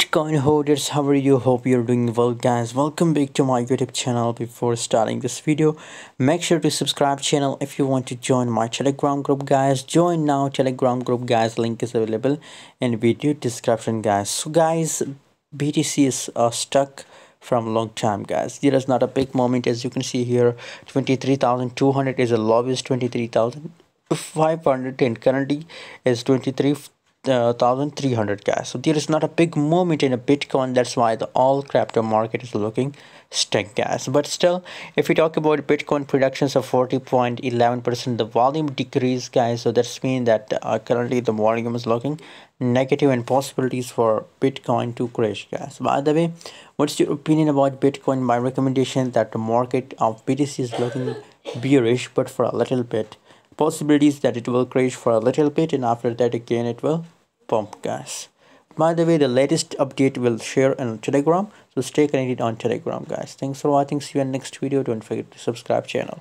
Bitcoin holders, how are you? Hope you're doing well, guys. Welcome back to my YouTube channel. Before starting this video, make sure to subscribe channel. If you want to join my Telegram group, guys, join now. Telegram group, guys, link is available in video description, guys. So guys, BTC is stuck from long time, guys. There is not a big moment, as you can see here. 23,200 is the lowest. 23,500 and currently is 23,300, guys. So there is not a big movement in a Bitcoin. That's why the all crypto market is looking stuck, guys. But still, if we talk about Bitcoin productions of 40.11%, the volume decreased, guys. So that's mean that currently the volume is looking negative and possibilities for Bitcoin to crash, guys. By the way, what's your opinion about Bitcoin? My recommendation that the market of BTC is looking bearish, but for a little bit. Possibilities that it will crash for a little bit, and after that again it will pump, guys. By the way, the latest update will share on Telegram, so stay connected on Telegram, guys. Thanks for watching. See you in next video. Don't forget to subscribe channel.